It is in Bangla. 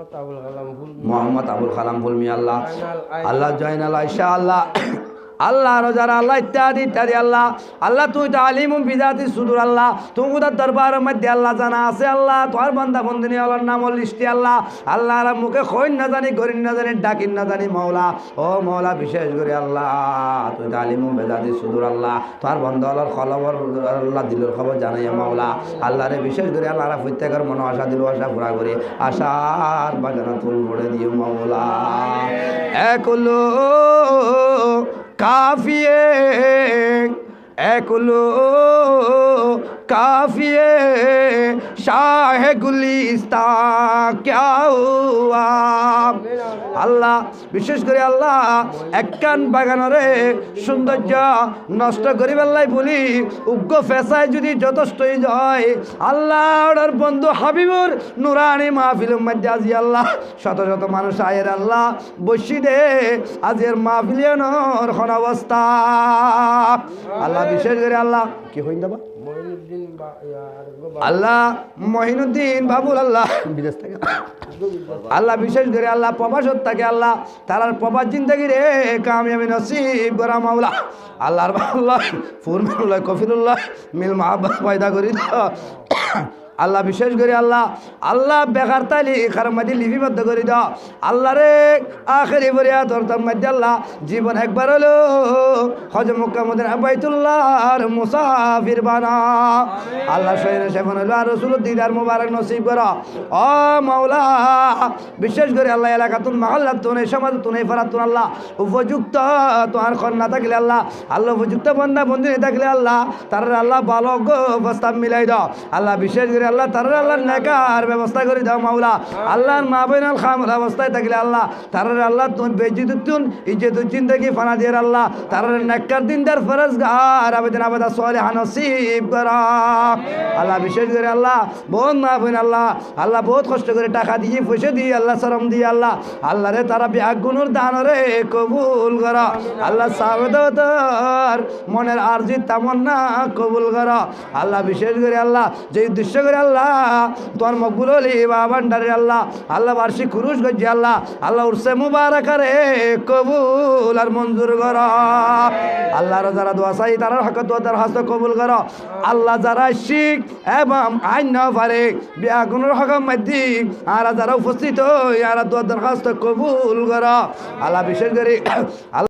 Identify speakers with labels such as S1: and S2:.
S1: মোহাম্মদ আবুল কালাম ফুলমি আল্লাহ আল্লাহ জয়নাল আয়সা আল্লাহ আল্লাহ রোজার আল্লাহ ইত্যাদি ইত্যাদি আল্লাহ আল্লাহ তুই তো আলিমুম বিজাতি সুদূর আল্লাহ তুমি তার দরবারের মধ্যে আল্লাহ জানা আছে আল্লাহ তোমার বান্দা বন্দিনী আল্লাহর নাম লিস্টি আল্লাহ আল্লাহর মুখে খৈন না জানি গরিন না জানি ডাকিন না জানি মৌলা ও মৌলা বিশেষ করে আল্লাহ তুই তো আলিমুম বিজাতি সুদূর আল্লাহ তোমার বন্ধ আল্লাহর খবর আল্লাহ দিলের খবর জানাইয়া মৌলা আল্লাহরে বিশেষ করে আল্লাহরা প্রত্যেকের মনে আশা দিল আশা পুরা করে আশার বাগানা ফুল ভরে দিও মৌলা একলো কাফিয়ে একলো কাফিয়ে শাহ গুলিস্তা ক্যা হুয়া আল্লাহ বিশেষ করে আল্লাহ একখান বাগানরে সৌন্দর্য নষ্ট করি বেল্লাই বলি উগ্র ফেসায় যদি যথেষ্টই যায় আল্লাহর বন্ধু হাবিবুর নুরানি মাহফিল মধ্যে আজি আল্লাহ শত শত মানুষ আয়ের আল্লাহ বসি দে আজের মাহফিলের কোন অবস্থা আল্লাহ বিশেষ করে আল্লাহ কি হইন দেবা আল্লাহ মহিনুদ্দিন বাবুল আল্লাহ বিদেশ থেকে আল্লাহ বিশেষ করে আল্লাহ প্রবাসত থাকে আল্লাহ তার প্রবাস জিন্দগি রে কামিয়াবি নসিব করা মাওলা আল্লাহর আল্লাহ ফুরমানুল্লাহ কফিরুল্লাহ মিল মাহাব্বত পয়দা করি আল্লাহ বিশেষ করে আল্লাহ আল্লাহ বেকার তালি খার মধ্যে লিপিবদ্ধ করে দাও আল্লাহ রে আখেরি বরিয়া তোর মধ্যে আল্লাহ জীবন একবার হলো হজ মক্কা মদিনা বাইতুল্লাহর মুসাফির বানা আল্লাহ শহীদের সেবন হলো আর রাসূলুর দিদার মুবারক নসিব করো ও মাওলা বিশেষ করে আল্লাহ এলাকাতুন মহল্লাতুন এই সমাজতুন এই ফারাতুন আল্লাহ উপযুক্ত তোমার কন্যা থাকলে আল্লাহ আল্লাহ উপযুক্ত বন্দা বন্দিনী থাকলে আল্লাহ তার আল্লাহ ভালো প্রস্তাব মিলাই দাও আল্লাহ বিশেষ করে আল্লাহ তার আল্লাহ নেকার ব্যবস্থা করে দাও মাওলা আল্লাহর মা বোনাল খামর অবস্থায় থাকলে আল্লাহ তার আল্লাহ তুমি বেজিদুন ইজ্জতুল জিন্দেগি ফানা দিয়ে আল্লাহ তার নেকার দিনদার ফরজগার আবেদন আবেদা সালেহা নসিব করা আল্লাহ বিশেষ করে আল্লাহ বোন মা বোন আল্লাহ আল্লাহ বহুত কষ্ট করে টাকা দিয়ে পয়সা দিয়ে আল্লাহ শরম দিয়ে আল্লাহ আল্লাহ রে তারা বিয়াগুনুর দানরে কবুল করা আল্লাহ সাবেদর মনের আরজি তামান্না কবুল করা আল্লাহ বিশেষ করে আল্লাহ যে উদ্দেশ্য করে আল্লাহ তোমার মকবুল হলি বা ভান্ডারে আল্লাহ আল্লাহ বার্ষিক খুরুশ করছি আল্লাহ আল্লাহ উর্সে মুবারাকারে কবুল আর মঞ্জুর কর আল্লাহর যারা দোয়া চাই তারা হক দোয়া দরখাস্ত কবুল কর আল্লাহ যারা শিখ এবং আইন না পারে বিয়াগুনের হকম মধ্যে আর যারা উপস্থিত হই আর দোয়া দরখাস্ত কবুল কর আল্লাহ বিশেষ করে